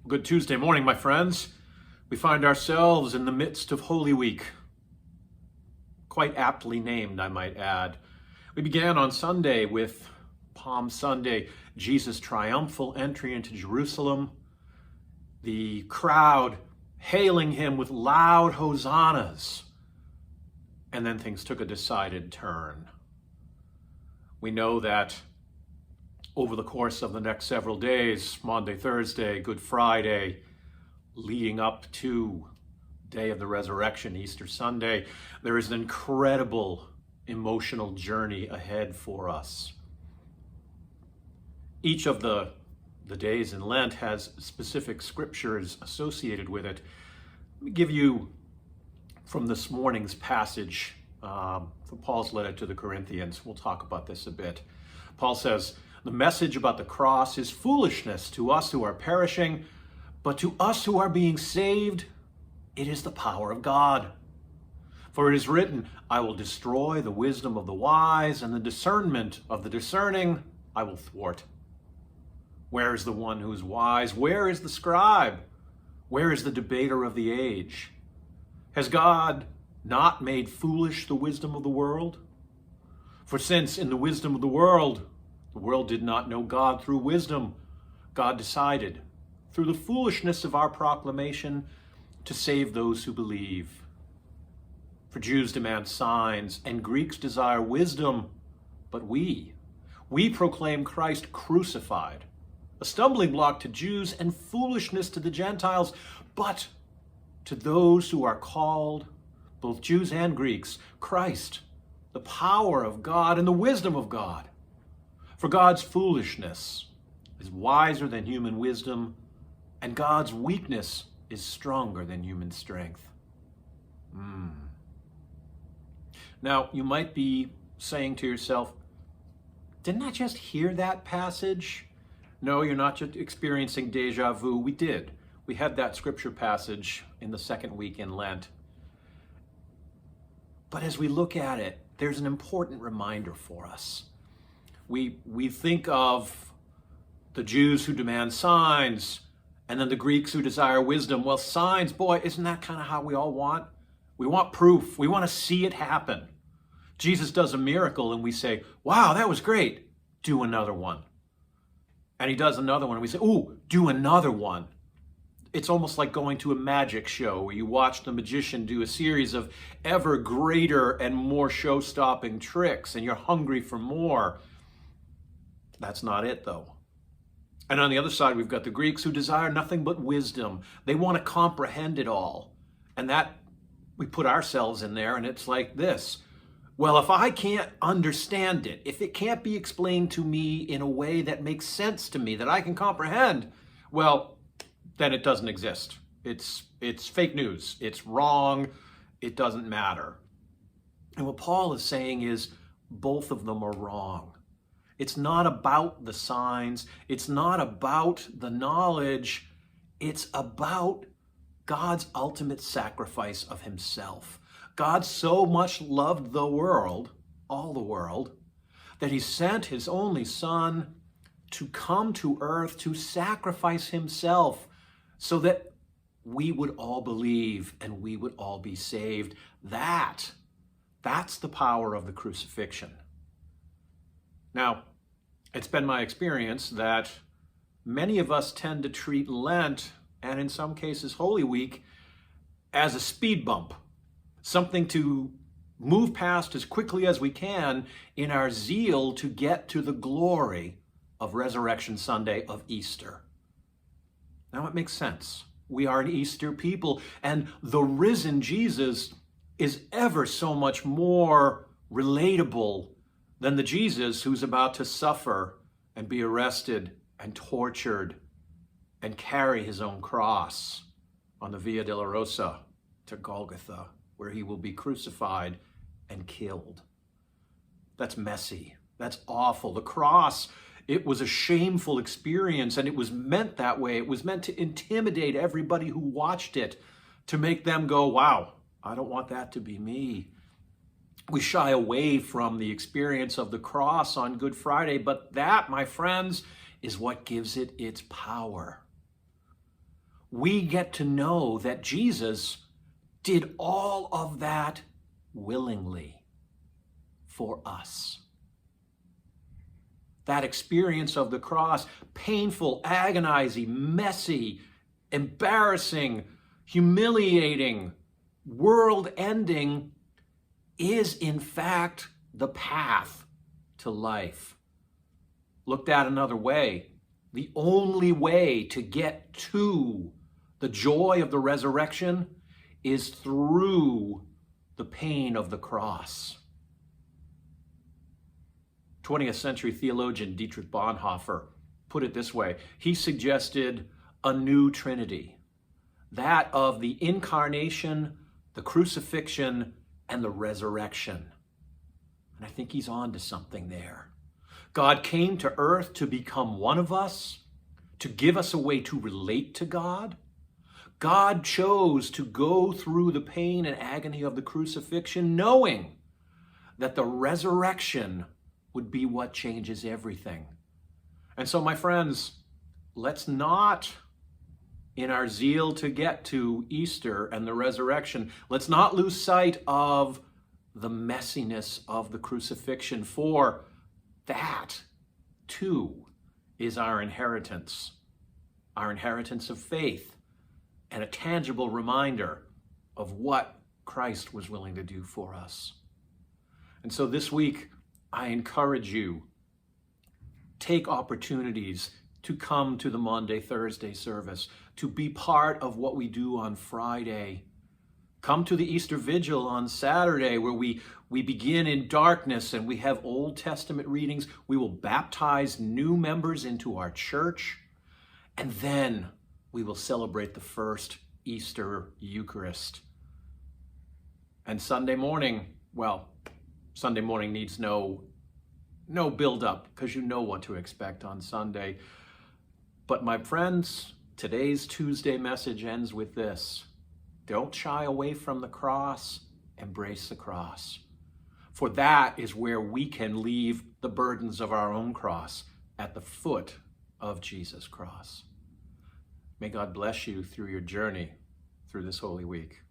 Good Tuesday morning, my friends. We find ourselves in the midst of Holy Week. Quite aptly named, I might add. We began on Sunday with Palm Sunday, Jesus' triumphal entry into Jerusalem, the crowd hailing him with loud hosannas, and then things took a decided turn. We know that over the course of the next several days, Maundy, Thursday, Good Friday, leading up to Day of the Resurrection, Easter Sunday, there is an incredible emotional journey ahead for us. Each of the days in Lent has specific scriptures associated with it. Let me give you from this morning's passage from Paul's letter to the Corinthians. We'll talk about this a bit. Paul says, "The message about the cross is foolishness to us who are perishing, but to us who are being saved, it is the power of God. For it is written, I will destroy the wisdom of the wise, and the discernment of the discerning I will thwart. Where is the one who is wise? Where is the scribe? Where is the debater of the age? Has God not made foolish the wisdom of the world? For since in the wisdom of the world did not know God through wisdom, God decided, through the foolishness of our proclamation, to save those who believe. For Jews demand signs, and Greeks desire wisdom, but we proclaim Christ crucified, a stumbling block to Jews and foolishness to the Gentiles, but to those who are called, both Jews and Greeks, Christ, the power of God and the wisdom of God. For God's foolishness is wiser than human wisdom, and God's weakness is stronger than human strength." Now, you might be saying to yourself, didn't I just hear that passage? No, you're not just experiencing deja vu. We did. We had that scripture passage in the second week in Lent. But as we look at it, there's an important reminder for us. We think of the Jews who demand signs, and then the Greeks who desire wisdom. Well, signs, boy, isn't that kind of how we all want? We want proof. We want to see it happen. Jesus does a miracle and we say, wow, that was great. Do another one. And he does another one and we say, ooh, do another one. It's almost like going to a magic show where you watch the magician do a series of ever greater and more show-stopping tricks and you're hungry for more. That's not it, though. And on the other side, we've got the Greeks who desire nothing but wisdom. They want to comprehend it all. And that, we put ourselves in there, and it's like this. Well, if I can't understand it, if it can't be explained to me in a way that makes sense to me, that I can comprehend, well, then it doesn't exist. It's fake news. It's wrong. It doesn't matter. And what Paul is saying is both of them are wrong. It's not about the signs. It's not about the knowledge. It's about God's ultimate sacrifice of himself. God so much loved the world, all the world, that he sent his only son to come to earth to sacrifice himself so that we would all believe and we would all be saved. That's the power of the crucifixion. Now, it's been my experience that many of us tend to treat Lent, and in some cases Holy Week, as a speed bump, something to move past as quickly as we can in our zeal to get to the glory of Resurrection Sunday, of Easter. Now it makes sense. We are an Easter people, and the risen Jesus is ever so much more relatable than the Jesus who's about to suffer and be arrested and tortured and carry his own cross on the Via Dolorosa to Golgotha, where he will be crucified and killed. That's messy. That's awful. The cross, it was a shameful experience, and it was meant that way. It was meant to intimidate everybody who watched it, to make them go, wow, I don't want that to be me. We shy away from the experience of the cross on Good Friday, but that, my friends, is what gives it its power. we get to know that Jesus did all of that willingly for us. That experience of the cross, painful, agonizing, messy, embarrassing, humiliating, world-ending, is in fact the path to life. Looked at another way, the only way to get to the joy of the resurrection is through the pain of the cross. 20th century theologian Dietrich Bonhoeffer put it this way. He suggested a new trinity, that of the incarnation, the crucifixion, and the resurrection. And I think he's on to something there. God came to earth to become one of us, to give us a way to relate to God. God chose to go through the pain and agony of the crucifixion, knowing that the resurrection would be what changes everything. And so, my friends, let's not, in our zeal to get to Easter and the resurrection, let's not lose sight of the messiness of the crucifixion, for that, too, is our inheritance of faith, and a tangible reminder of what Christ was willing to do for us. And so this week, I encourage you, take opportunities to come to the Maundy Thursday service, to be part of what we do on Friday. Come to the Easter Vigil on Saturday, where we begin in darkness and we have Old Testament readings. We will baptize new members into our church, and then we will celebrate the first Easter Eucharist. And Sunday morning, well, Sunday morning needs no build-up, because you know what to expect on Sunday. But my friends, today's Tuesday message ends with this. Don't shy away from the cross, embrace the cross. For that is where we can leave the burdens of our own cross at the foot of Jesus' cross. May God bless you through your journey through this Holy Week.